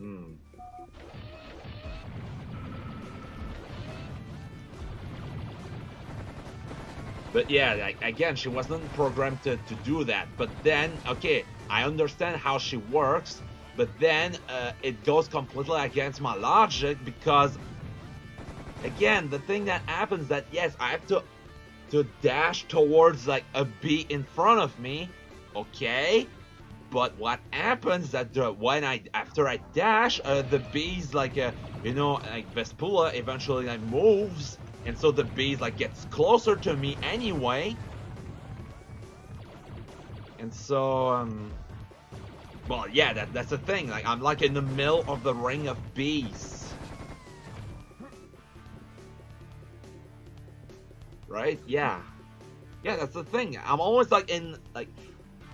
Hmm. But yeah, like, again, she wasn't programmed to do that. But then, okay, I understand how she works, but then it goes completely against my logic because, again, the thing that happens that, yes, I have to dash towards like a bee in front of me, okay? But what happens that when after I dash, the bees like like Vespula eventually like moves, and so the bees like gets closer to me anyway, and so well yeah, that's the thing. Like I'm like in the middle of the ring of bees, right? Yeah, yeah, that's the thing. I'm always like in like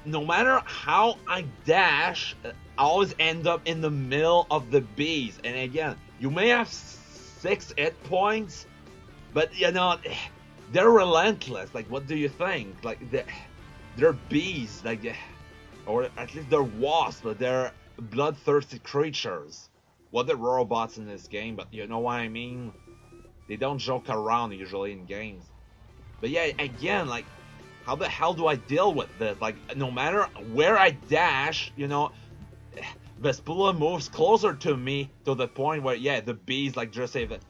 no matter how I dash, I always end up in the middle of the bees. And again, you may have 6 hit points, but you know, they're relentless. Like, what do you think? Like, they're bees, like, or at least they're wasps, but they're bloodthirsty creatures. Well, they're robots in this game, but you know what I mean? They don't joke around usually in games. But yeah, again, like, how the hell do I deal with this? Like, no matter where I dash, you know, Vespula moves closer to me to the point where, yeah, the bees, like, just say that.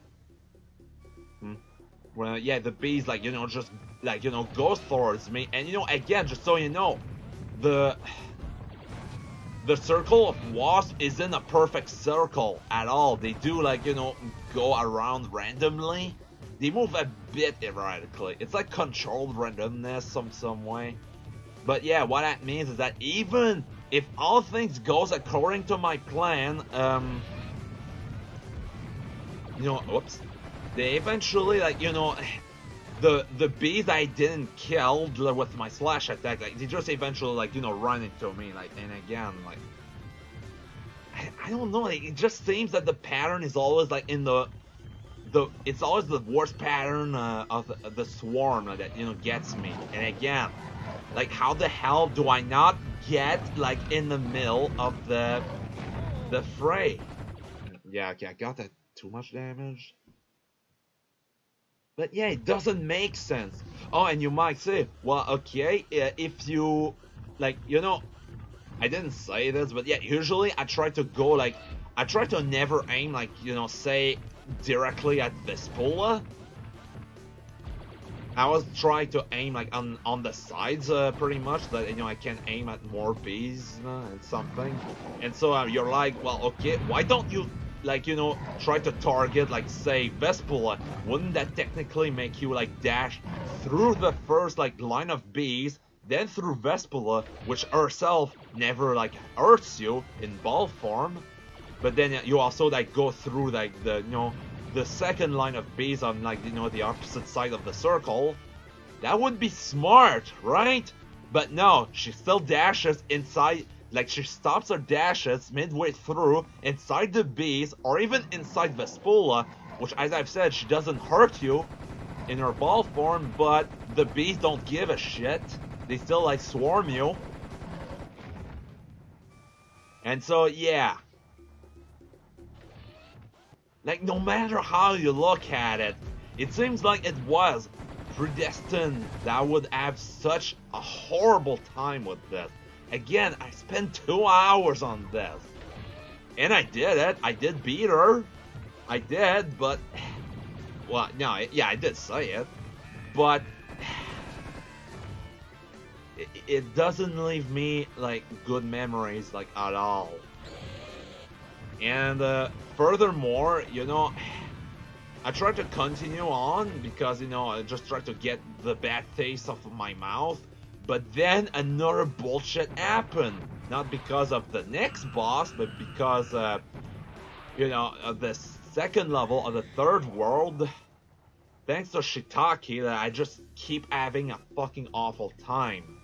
Well, yeah, the bees, like, you know, just, like, you know, goes towards me. And, you know, again, just so you know, the circle of wasps isn't a perfect circle at all. They do, like, you know, go around randomly. They move a bit erratically. It's like controlled randomness some way. But yeah, what that means is that even if all things goes according to my plan, you know, oops, they eventually, like, you know, the bees I didn't kill with my slash attack, like, they just eventually, like, you know, run into me, like, and again, like, I don't know, like, it just seems that the pattern is always, like, in it's always the worst pattern of the swarm that, you know, gets me. And again, like, how the hell do I not get, like, in the middle of the fray? Yeah, okay, I got that. Too much damage. But yeah, it doesn't make sense. Oh, and you might say, well, okay, if you, like, you know, I didn't say this, but yeah, usually I try to go, like, I try to never aim, like, you know, say, directly at Vespula. I was trying to aim, like, on the sides, pretty much, that, you know, I can aim at more bees and something. And so you're like, well, okay, why don't you, like, you know, try to target, like, say, Vespula? Wouldn't that technically make you, like, dash through the first, like, line of bees, then through Vespula, which herself never, like, hurts you in ball form, but then you also, like, go through, like, the, you know, the second line of bees on, like, you know, the opposite side of the circle. That would be smart, right? But no, she still dashes inside, like, she stops her dashes midway through inside the bees, or even inside Vespula, which, as I've said, she doesn't hurt you in her ball form, but the bees don't give a shit. They still, like, swarm you. And so, yeah. Like, no matter how you look at it, it seems like it was predestined that I would have such a horrible time with this. Again, I spent 2 hours on this. And I did it. I did beat her. I did, but... Well, no, yeah, I did say it. But... It doesn't leave me, like, good memories, like, at all. And furthermore, you know, I tried to continue on because, you know, I just tried to get the bad taste off of my mouth. But then another bullshit happened. Not because of the next boss, but because, you know, of the second level of the third world. Thanks to Shiitake, that I just keep having a fucking awful time.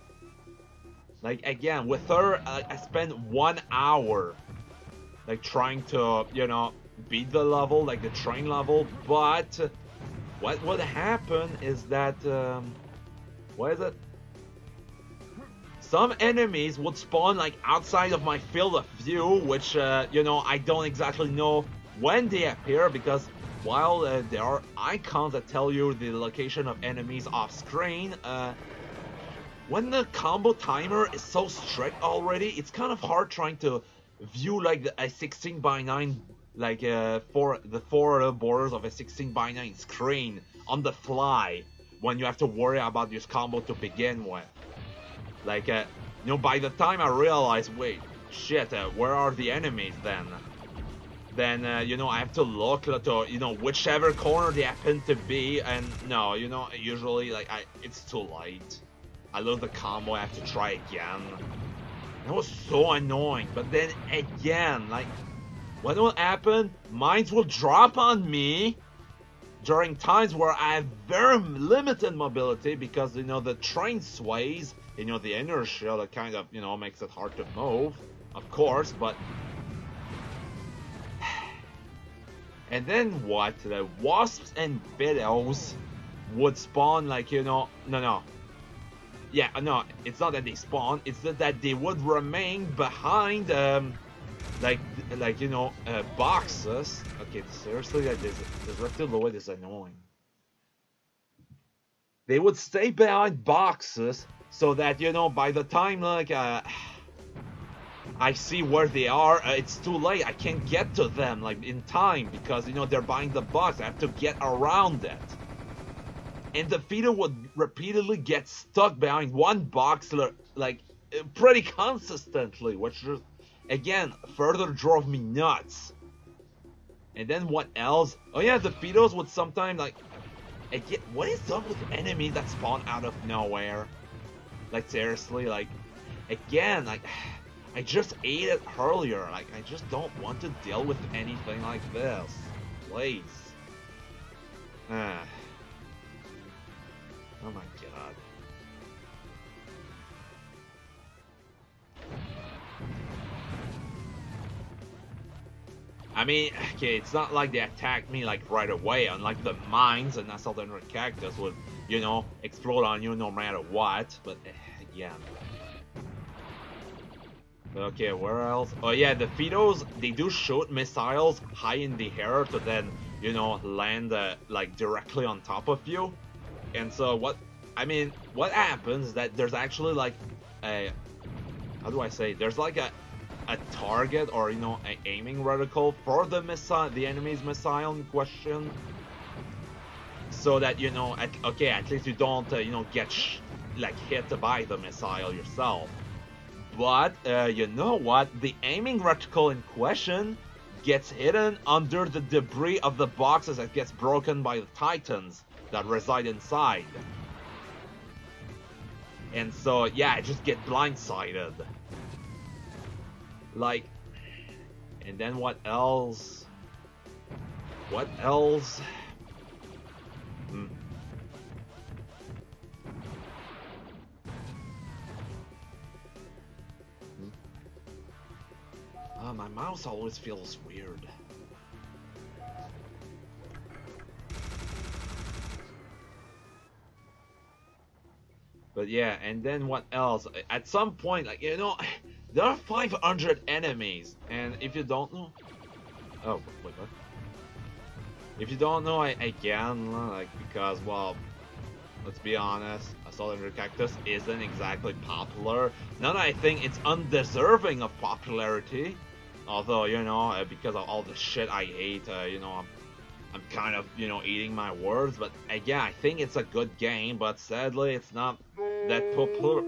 Like, again, with her, I spent 1 hour, like, trying to, you know, beat the level, like the train level, but what would happen is that, what is it? some enemies would spawn like outside of my field of view, which you know, I don't exactly know when they appear, because while there are icons that tell you the location of enemies off screen, when the combo timer is so strict already, it's kind of hard trying to view like a 16:9, like for the four borders of a 16:9 screen on the fly, when you have to worry about this combo to begin with. Like, you know, by the time I realize, wait, shit, where are the enemies then? Then, you know, I have to look to, you know, whichever corner they happen to be, and no, you know, usually, like, it's too late. I lose the combo, I have to try again. That was so annoying, but then again, like, what will happen? Mines will drop on me during times where I have very limited mobility, because, you know, the train sways, you know, the inertia that kind of, you know, makes it hard to move, of course, but... And then what? The wasps and beetles would spawn, like, you know... No. Yeah, no, it's not that they spawn, it's that they would remain behind, like you know, boxes. Okay, seriously, like, this Rectal Lloyd is annoying. They would stay behind boxes so that, you know, by the time, like, I see where they are, it's too late. I can't get to them, like, in time, because, you know, they're behind the box. I have to get around it. And the feeder would repeatedly get stuck behind one box, like, pretty consistently, which just, again, further drove me nuts. And then what else? Oh yeah, the Fidos would sometimes, like, again, what is up with enemies that spawn out of nowhere? Like, seriously, like, again, like, I just ate it earlier. Like, I just don't want to deal with anything like this. Please. Oh my god. I mean, okay, it's not like they attacked me like right away, unlike the mines and Assault and Cactus would, you know, explode on you no matter what, but again. Okay, where else? Oh yeah, the Fidos, they do shoot missiles high in the air to then, you know, land like directly on top of you. And so what happens is that there's actually like a, how do I say, there's like a target, or, you know, an aiming reticle for the missile, the enemy's missile in question, so that, you know, at least you don't, you know, get like hit by the missile yourself. But you know what? The aiming reticle in question gets hidden under the debris of the boxes that gets broken by the titans that reside inside. And so, yeah, I just get blindsided. Like, and then what else? What else? My mouse always feels weird. But yeah, and then what else? At some point, like, you know, there are 500 enemies, and if you don't know... Oh, wait, what? If you don't know, again, like, because, well, let's be honest, Assault and Cactus isn't exactly popular. Not that I think it's undeserving of popularity, although, you know, because of all the shit I hate, you know, I'm kind of, you know, eating my words. But again, I think it's a good game, but sadly, it's not that popular.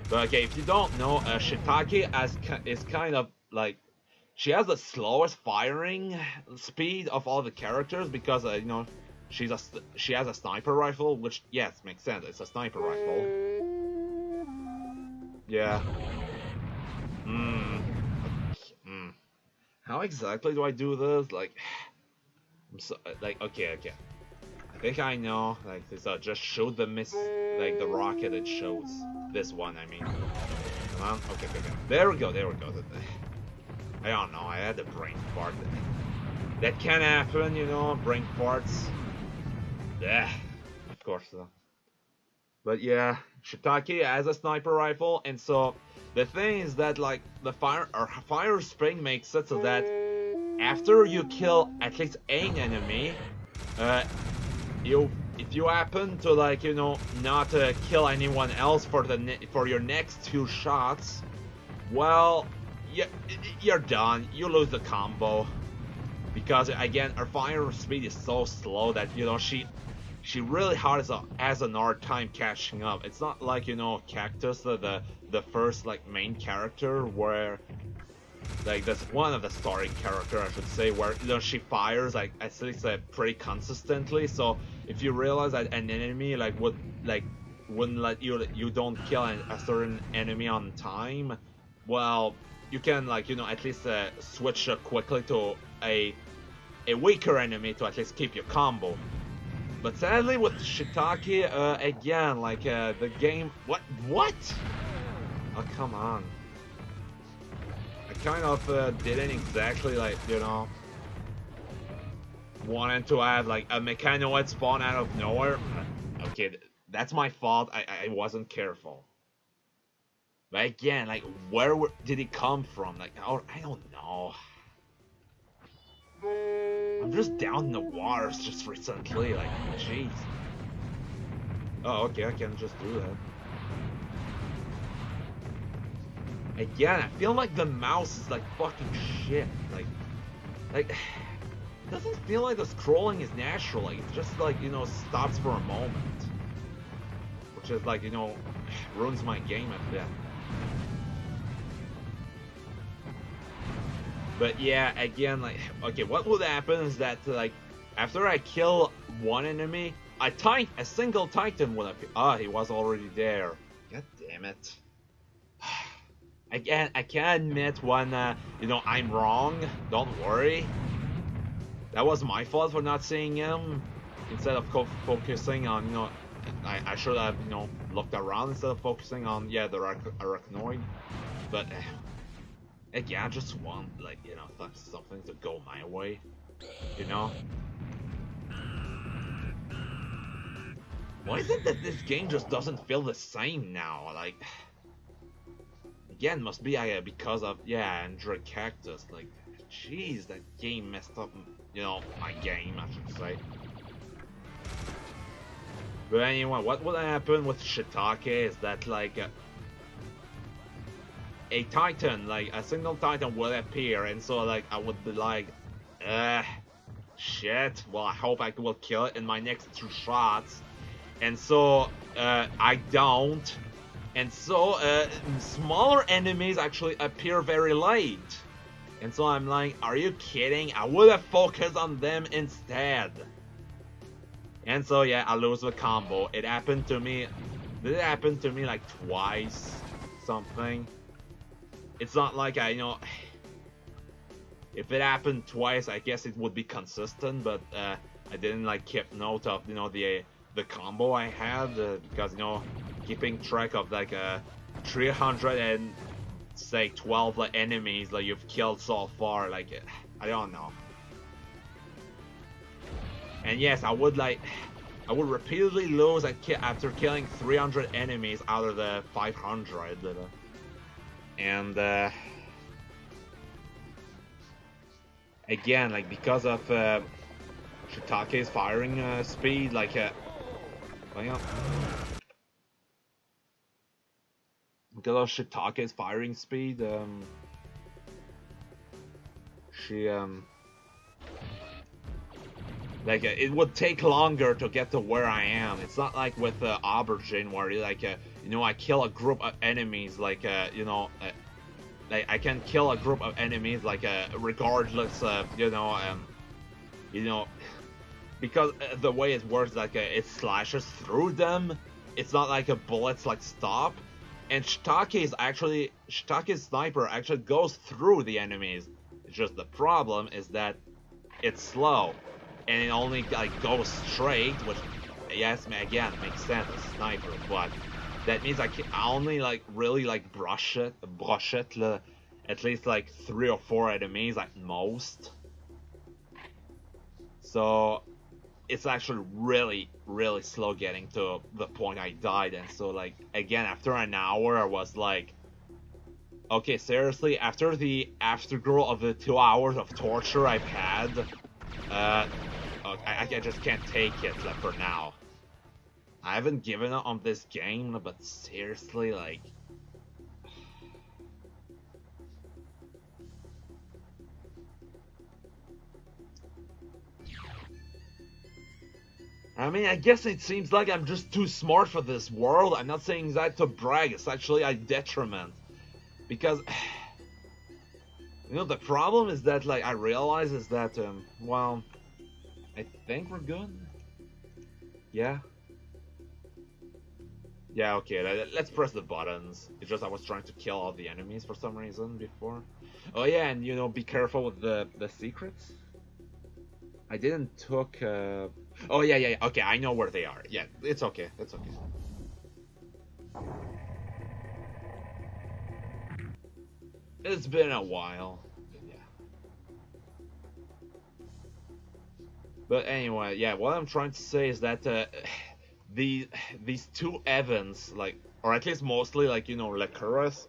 But okay, if you don't know, Shiitake is kind of like, she has the slowest firing speed of all the characters, because you know, she has a sniper rifle, which, yes, makes sense. It's a sniper rifle. Yeah. How exactly do I do this? Like, okay. I think I know. Like, so just shoot the like the rocket it shows. This one, I mean. Come on. Okay. There we go. I don't know. I had a brain fart. That can happen, you know. Brain farts. Yeah, of course. But yeah, Shiitake has a sniper rifle, and so the thing is that like the fire spring makes it so that after you kill at least an enemy, uh, you if you happen to like not kill anyone else for for your next two shots, well, you, you're done. You lose the combo because again, her fire speed is so slow that she really has an hard time catching up. It's not like Cactus, the first like main character where like that's one of the starting character I should say where she fires like at least pretty consistently. So if you realize that an enemy wouldn't let you don't kill a certain enemy on time, well you can at least switch quickly to a weaker enemy to at least keep your combo. But sadly with Shiitake, again, the game. What? Oh come on! I kind of didn't exactly wanted to have like a mechanoid spawn out of nowhere. Okay, that's my fault. I wasn't careful. But again, like did it come from? Like, oh, I don't know. I'm just down in the waters just recently, like, jeez. Oh, okay, I can just do that. Again, I feel like the mouse is like fucking shit. Like, it doesn't feel like the scrolling is natural. Like, it just like, stops for a moment. Which is like, ruins my game a bit. But yeah, again, like, okay, what would happen is that, like, after I kill one enemy, a single Titan would appear. Ah, he was already there. God damn it. I can admit when, I'm wrong. Don't worry. That was my fault for not seeing him. Instead of focusing on, I should have, looked around instead of focusing on, yeah, the arachnoid. But, again, I just want, like, something to go my way, Why is it that this game just doesn't feel the same now? Like, again, must be because of, yeah, Android Cactus. Like, jeez, that game messed up, my game, I should say. But anyway, what would happen with Shiitake is that, like, a Titan, like a single Titan would appear, and so like I would be like, shit. Well, I hope I will kill it in my next two shots, and so I don't, and so smaller enemies actually appear very late, and so I'm like, are you kidding? I would have focused on them instead. And so yeah, I lose the combo. It happened to me. Did it happen to me like twice? Something. It's not like if it happened twice, I guess it would be consistent, but I didn't like keep note of the combo I had because keeping track of like 312 like enemies like you've killed so far, like I don't know. And yes, I would repeatedly lose after killing 300 enemies out of the 500. And again, like because of Shiitake's firing speed, like because of Shiitake's firing speed, she like it would take longer to get to where I am. It's not like with Aubergine where like I kill a group of enemies like like I can kill a group of enemies like regardless of because the way it works, like it slashes through them. It's not like a bullets like stop. And Shiitake's sniper actually goes through the enemies. It's just the problem is that it's slow and it only like goes straight, which yes, again makes sense, a sniper, but that means I only like really like brush it at least like 3 or 4 enemies at most. So it's actually really slow getting to the point I died. And so like again, after an hour I was like, okay, seriously, after the afterglow of the 2 hours of torture I've had, I just can't take it for now. I haven't given up on this game, but seriously, like... I mean, I guess it seems like I'm just too smart for this world. I'm not saying that to brag, it's actually a detriment. Because... You know, the problem is that, like, I realize is that, well... I think we're good? Yeah? Yeah, okay, let's press the buttons. It's just I was trying to kill all the enemies for some reason before. Oh yeah, and you know, be careful with the secrets. I didn't took, Oh yeah, okay, I know where they are. Yeah, it's okay, it's okay. It's been a while. Yeah. But anyway, yeah, what I'm trying to say is that, these two events, like, or at least mostly, like, you know, Licorice,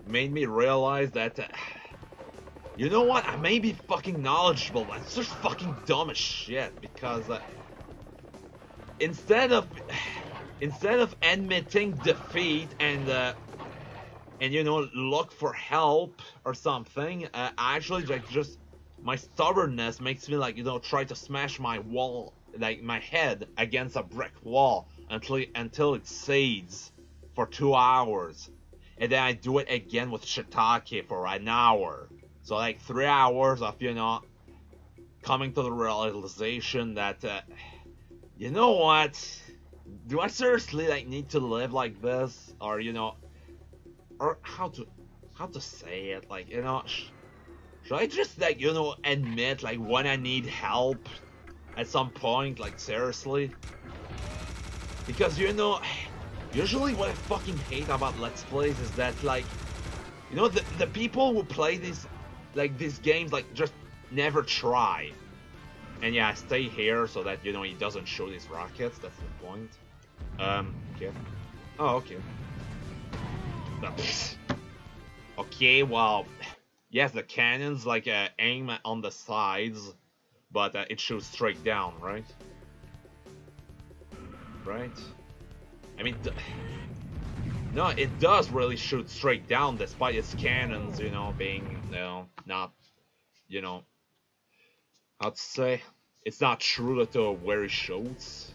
made me realize that, you know what, I may be fucking knowledgeable, but it's just fucking dumb as shit, because, instead of admitting defeat and you know, look for help or something, actually, like, just, my stubbornness makes me, like, you know, try to smash my wall, like my head against a brick wall until it seeds for 2 hours, and then I do it again with shiitake for an hour. So like 3 hours of, you know, coming to the realization that, you know what? Do I seriously like need to live like this, or you know, or how to say it? Like, you know, should I just like, you know, admit like when I need help? At some point, like, seriously? Because, you know, usually what I fucking hate about Let's Plays is that, like, you know, the people who play these games, like, just never try. And yeah, I stay here so that, you know, he doesn't show these rockets, that's the point. Okay. Oh, okay. Okay, well, yes, the cannons, like, aim on the sides, but it shoots straight down, right? Right? I mean, no, it does really shoot straight down despite its cannons, you know, being, you know, not, you know, how to say, it's not true to where it shoots.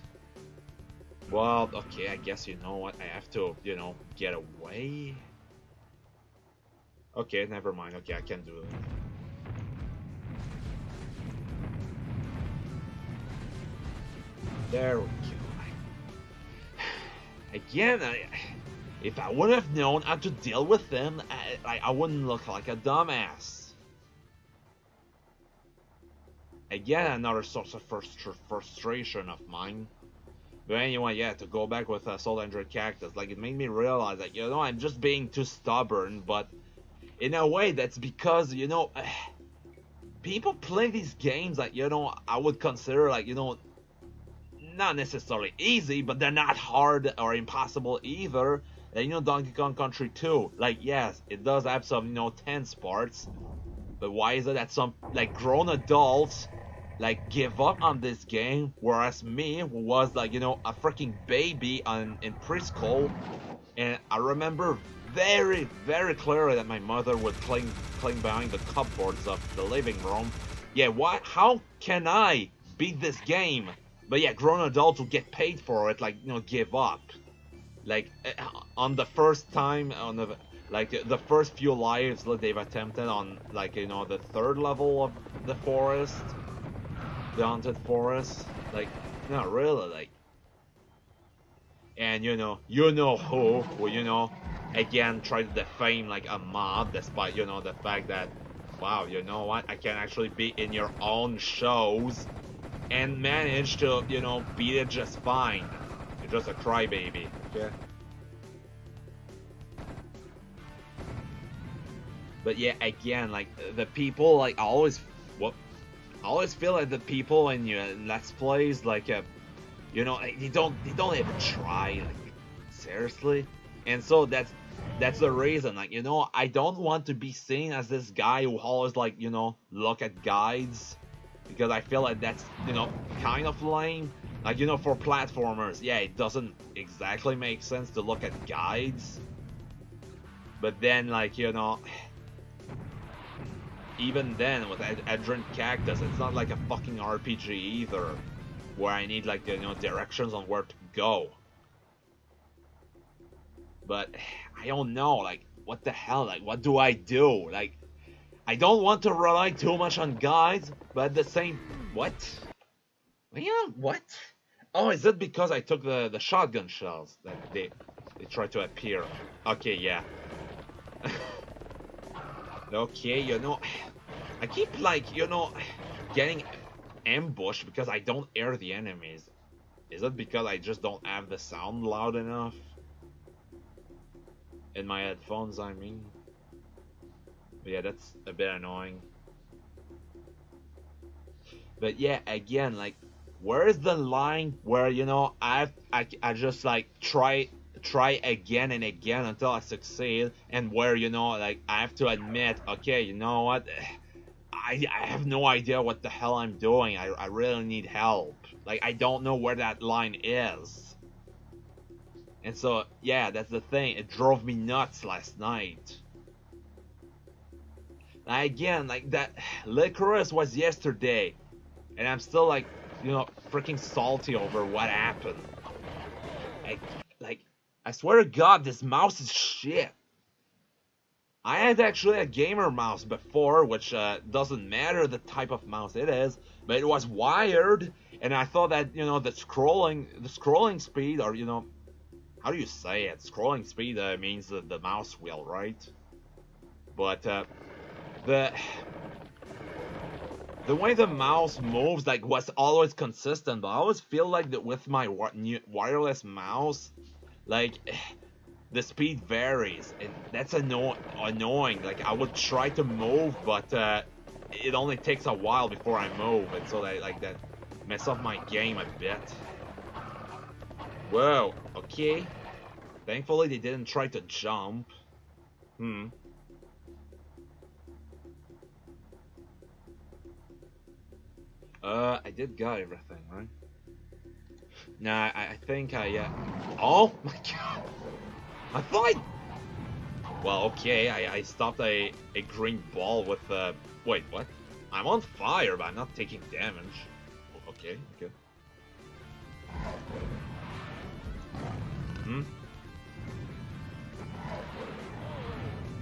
Well, okay, I guess, you know what, I have to, you know, get away. Okay, never mind, okay, I can do it. There we go. Again, if I would have known how to deal with them, I wouldn't look like a dumbass. Again, another source of frustration of mine. But anyway, yeah, to go back with Soul Android Cactus, like, it made me realize that, you know, I'm just being too stubborn, but in a way, that's because, you know, people play these games that, you know, I would consider, like, you know, not necessarily easy, but they're not hard or impossible either. And, you know, Donkey Kong Country 2, like, yes, it does have some, you know, tense parts, but why is it that some, like, grown adults, like, give up on this game, whereas me, who was, like, you know, a freaking baby in preschool, and I remember very, very clearly that my mother would cling behind the cupboards of the living room. Yeah, how can I beat this game? But yeah, grown adults who get paid for it, like, you know, give up. Like, on the first time, on the first few lives that they've attempted on, like, you know, the third level of the forest, the haunted forest, like, not really, like. And, you know who, you know, again, try to defame, like, a mob, despite, you know, the fact that, wow, you know what, I can actually be in your own shows, and manage to, you know, beat it just fine. You're just a crybaby, okay? But yeah, again, like, the people, like, always... What? I always feel like the people in your Let's Plays, like, you know, like, they don't even try, like, seriously. And so that's the reason, like, you know, I don't want to be seen as this guy who always, like, you know, look at guides, because I feel like that's, you know, kind of lame. Like, you know, for platformers, yeah, it doesn't exactly make sense to look at guides. But then, like, you know, even then, with Adrian Cactus, it's not like a fucking RPG either, where I need, like, you know, directions on where to go. But I don't know, like, what the hell, like, what do I do? Like, I don't want to rely too much on guides, but at the same... What? Yeah, what? Oh, is it because I took the shotgun shells that they try to appear? Okay, yeah. Okay, you know, I keep, like, you know, getting ambushed because I don't hear the enemies. Is it because I just don't have the sound loud enough? In my headphones, I mean. But yeah, that's a bit annoying. But yeah, again, like, where is the line where, you know, I just, like, try again and again until I succeed, and where, you know, like, I have to admit, okay, you know what, I have no idea what the hell I'm doing. I really need help. Like, I don't know where that line is. And so, yeah, that's the thing. It drove me nuts last night. Now, again, like, that Licorice was yesterday, and I'm still, like, you know, freaking salty over what happened. I swear to God, this mouse is shit. I had actually a gamer mouse before, which doesn't matter the type of mouse it is, but it was wired, and I thought that, you know, the scrolling speed, or, you know, how do you say it? Scrolling speed means the mouse wheel, right? But the way the mouse moves, like, was always consistent, but I always feel like that with my wireless mouse, like, the speed varies, and that's annoying. Like, I would try to move, but it only takes a while before I move, and so that mess up my game a bit. Whoa, okay. Thankfully, they didn't try to jump. I did got everything, right? Nah, I think yeah. Oh my god! I thought Well, okay, I stopped a green ball with wait, what? I'm on fire, but I'm not taking damage. Okay, okay.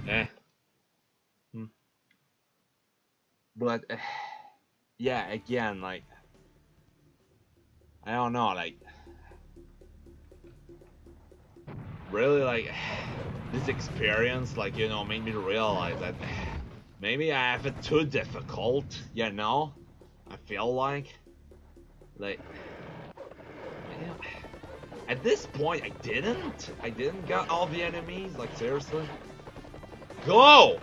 Eh. But, yeah, again, like, I don't know, like, really, like, this experience, like, you know, made me realize that maybe I have it too difficult, you know? I feel like, you know, at this point, I didn't get all the enemies, like, seriously? Go!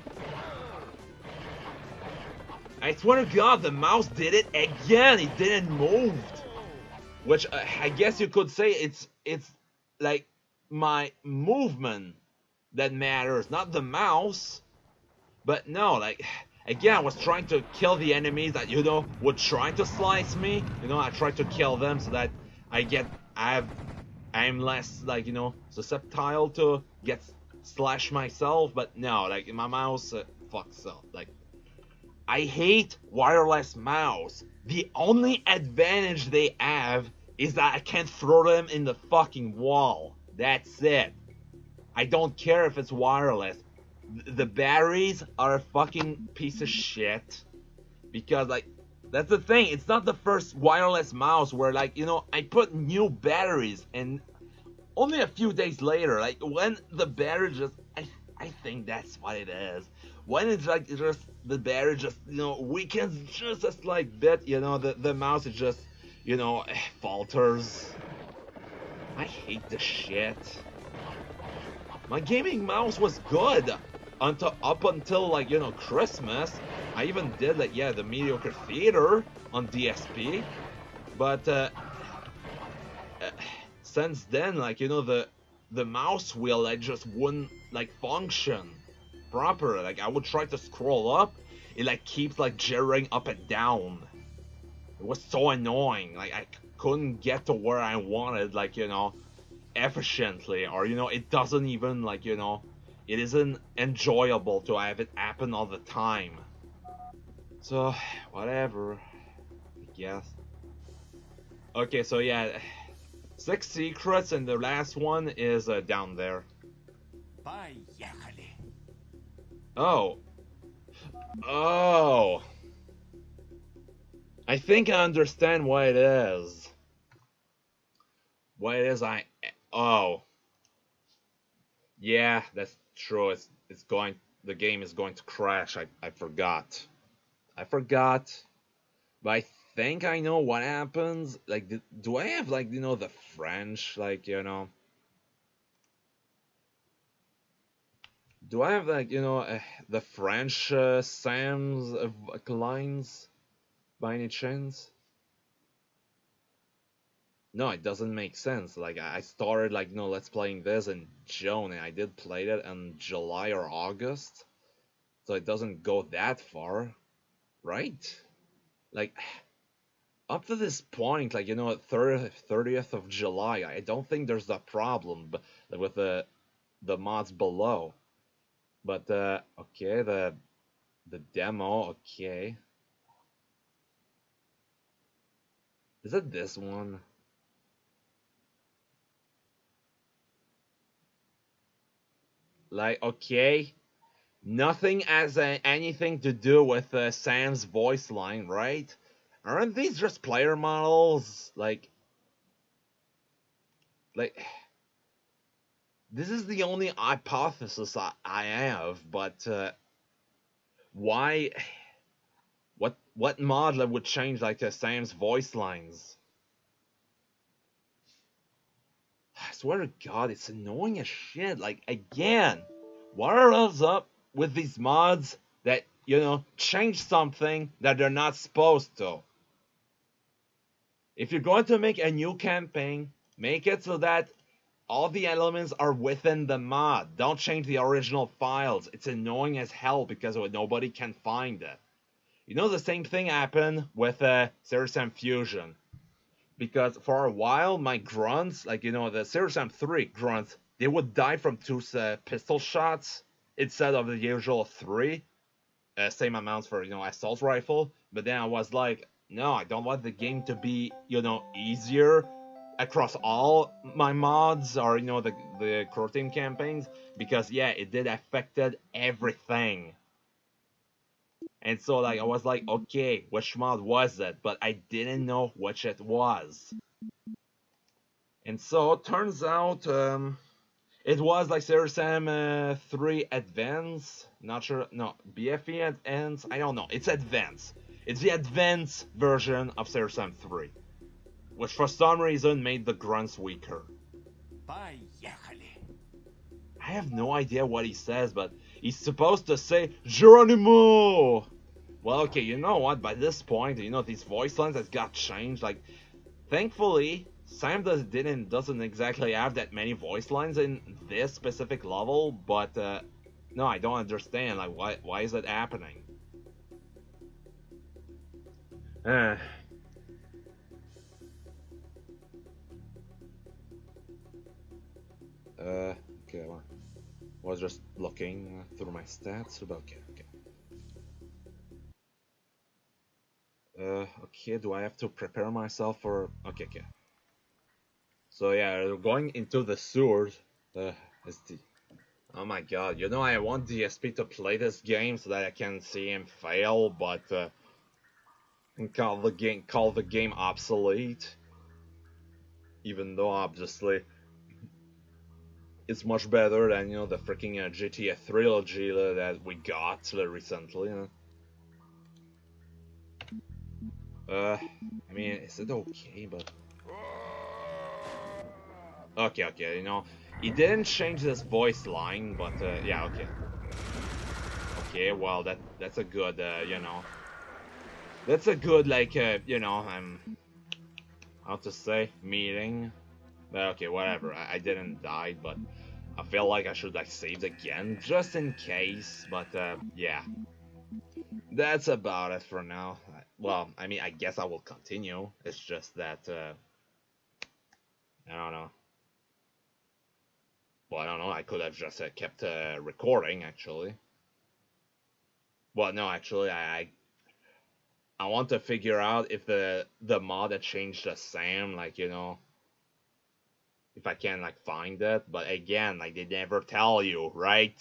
I swear to God, the mouse did it again. It didn't move, which I guess you could say it's like my movement that matters, not the mouse. But no, like, again, I was trying to kill the enemies that, you know, were trying to slice me. You know, I tried to kill them so that I'm less, like, you know, susceptible to get slashed myself. But no, like, my mouse fucks up. Like, I hate wireless mouse. The only advantage they have is that I can't throw them in the fucking wall. That's it. I don't care if it's wireless. The batteries are a fucking piece of shit. Because, like, that's the thing. It's not the first wireless mouse where, like, you know, I put new batteries and only a few days later, like, when the battery just... I think that's what it is. When it's like just the battery just, you know, weakens just a slight bit, you know, the mouse is just, you know, falters. I hate this shit. My gaming mouse was good. up until like, you know, Christmas, I even did like, yeah, the mediocre theater on DSP, but since then, like, you know, the mouse wheel like just wouldn't like function proper. Like I would try to scroll up, it like keeps like jittering up and down. It was so annoying. Like I couldn't get to where I wanted, like, you know, efficiently, or, you know, it doesn't even like, you know, it isn't enjoyable to have it happen all the time. So whatever, I guess. Okay, so yeah, 6 secrets, and the last one is down there. Oh. Oh. I think I understand what it is. What it is, oh. Yeah, that's true. It's going. The game is going to crash. I forgot. I forgot. But I think I know what happens. Like, do I have, like, you know, the French, like, you know? Do I have, like, you know, the French Sam's lines by any chance? No, it doesn't make sense. Like, I started, like, you know, let's playing this in June, and I did play it in July or August. So it doesn't go that far, right? Like, up to this point, like, you know, 30th of July, I don't think there's a problem, but like, with the mods below. But okay, the demo, okay. Is it this one? Like, okay, nothing has anything to do with Sam's voice line, right? Aren't these just player models? Like, this is the only hypothesis I have, but why? What modeler would change like Sam's voice lines? I swear to God, it's annoying as shit. Like, again, what are else up with these mods that, you know, change something that they're not supposed to? If you're going to make a new campaign, make it so that all the elements are within the mod. Don't change the original files. It's annoying as hell because nobody can find it. You know, the same thing happened with Serious Sam Fusion. Because for a while, my grunts, like, you know, the Serious Sam 3 grunts, they would die from 2 pistol shots instead of the usual 3. Same amounts for, you know, assault rifle. But then I was like, no, I don't want the game to be, you know, easier across all my mods or, you know, the core team campaigns. Because, yeah, it did affected everything. And so, like, I was like, okay, which mod was it? But I didn't know which it was. And so, it turns out, it was like Serious Sam 3 Advance. Not sure, no, BFE Advance, I don't know. It's Advance. It's the advanced version of Serious Sam 3. Which for some reason made the grunts weaker. I have no idea what he says, but he's supposed to say Geronimo! Well, okay, you know what? By this point, you know, these voice lines has got changed. Like, thankfully, Sam doesn't exactly have that many voice lines in this specific level, but no, I don't understand. Like, why is that happening? Okay, well, was just looking through my stats, but okay. Okay, do I have to prepare myself for... Okay. So yeah, we're going into the sewers. Oh my god, you know, I want DSP to play this game so that I can see him fail, but call the game obsolete. Even though obviously it's much better than, you know, the freaking GTA trilogy that we got recently. I mean, is it okay? But okay, you know, he didn't change this voice line, but yeah, okay. okay, well that's a good, that's a good like, how to say, meeting. But okay, whatever. I didn't die, but I feel like I should like save again just in case. But yeah, that's about it for now. Well, I mean, I guess I will continue. It's just that I don't know. Well, I don't know. I could have just kept recording actually. Well, no, actually, I want to figure out if the mod that changed the Sam, like if I can like find it. But again, like they never tell you, right?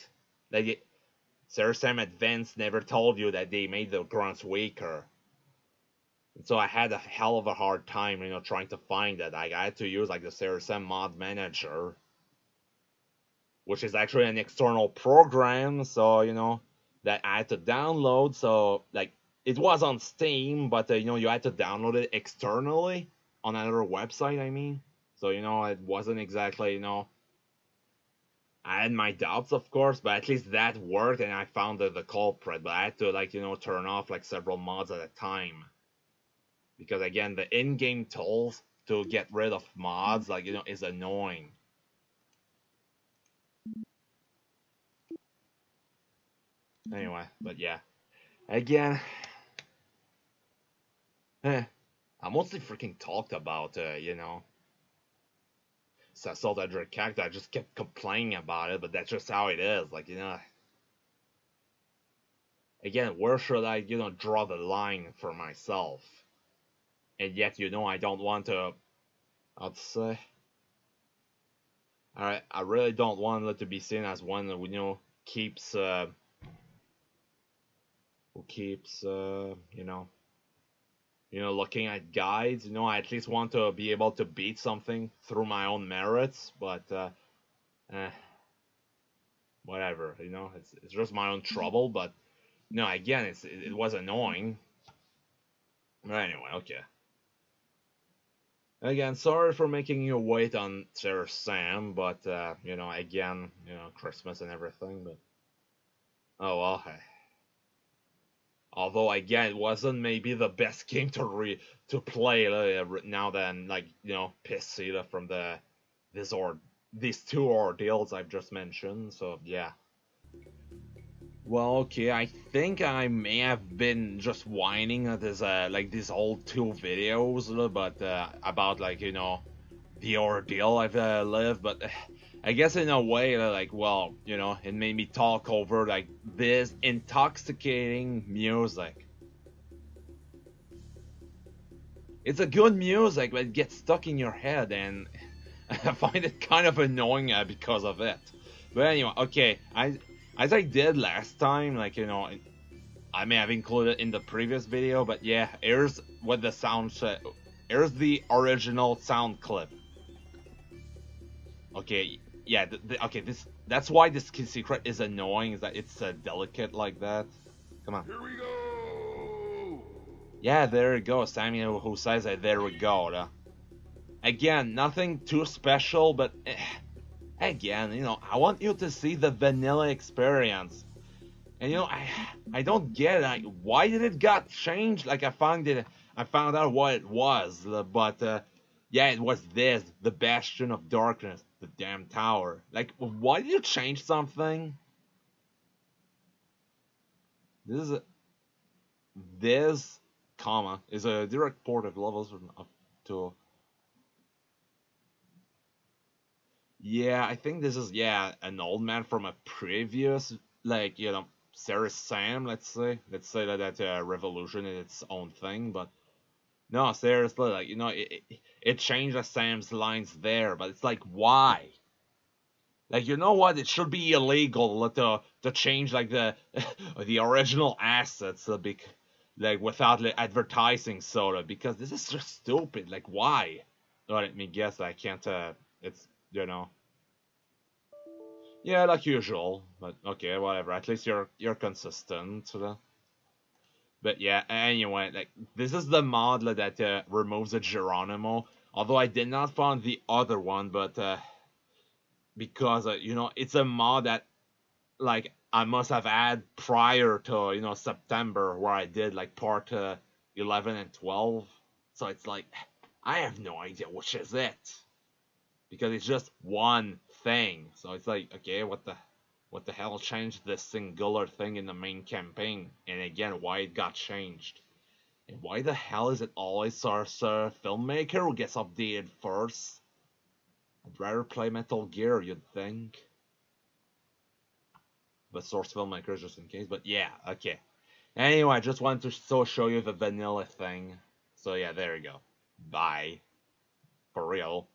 Like Sir Sam Advance never told you that they made the grunts weaker. And so I had a hell of a hard time, trying to find it. Like, I had to use like the Sir Sam Mod Manager, which is actually an external program, so that I had to download. So like it was on Steam, but you had to download it externally on another website. I mean, so it wasn't exactly I had my doubts, of course, but at least that worked, and I found the culprit. But I had to like turn off like several mods at a time, because again, the in-game tools to get rid of mods like is annoying. Anyway, but yeah, again, I mostly freaking talked about Cecil the Dread character. I just kept complaining about it, but that's just how it is. Like again, where should I draw the line for myself? And yet I don't want to. I'd say. I really don't want it to be seen as one who keeps looking at guides. I at least want to be able to beat something through my own merits, but eh, whatever. It's just my own trouble. But no, again, it was annoying. But anyway, okay. Again, sorry for making you wait on Sir Sam, but again, Christmas and everything. But oh well. Hey. Although again, it wasn't maybe the best game to play now than like piss from these two ordeals I've just mentioned. So yeah. Well, okay, I think I may have been just whining at this like these old two videos, but about like the ordeal I've lived, but I guess in a way, like, well, it made me talk over like this intoxicating music. It's a good music, but it gets stuck in your head, and I find it kind of annoying because of it. But anyway, okay, as I did last time, like I may have included in the previous video, but yeah, here's what the sound. Here's the original sound clip. Okay, yeah, okay, that's why this secret is annoying, is that it's delicate like that. Come on. Here we go! Yeah, there we go. Samuel who says that there we go. Again, nothing too special, but again, I want you to see the vanilla experience. And I don't get it. Like, why did it got changed? Like I found out what it was, but yeah, it was the Bastion of Darkness, the damn tower. Like, why did you change something? This comma is a direct port of levels up to. Yeah, I think this is an old man from a previous like Sarah Sam. Let's say that Revolution is its own thing, but no, seriously, like it changed Sam's lines there, but it's like why? Like what? It should be illegal to change like the the original assets like without like, advertising soda, because this is just stupid. Like why? Let me guess. I can't. It's Yeah, like usual. But okay, whatever. At least you're consistent. But yeah, anyway, like this is the mod that removes a Geronimo. Although I did not find the other one, but because it's a mod that like I must have had prior to September, where I did like part 11 and 12. So it's like I have no idea which is it, because it's just one thing. So it's like, okay, what the hell changed this singular thing in the main campaign? And again, why it got changed? And why the hell is it always our filmmaker who gets updated first? I'd rather play Metal Gear, you'd think. But source filmmakers just in case. But yeah, okay. Anyway, I just wanted to show you the vanilla thing. So yeah, there you go. Bye. For real.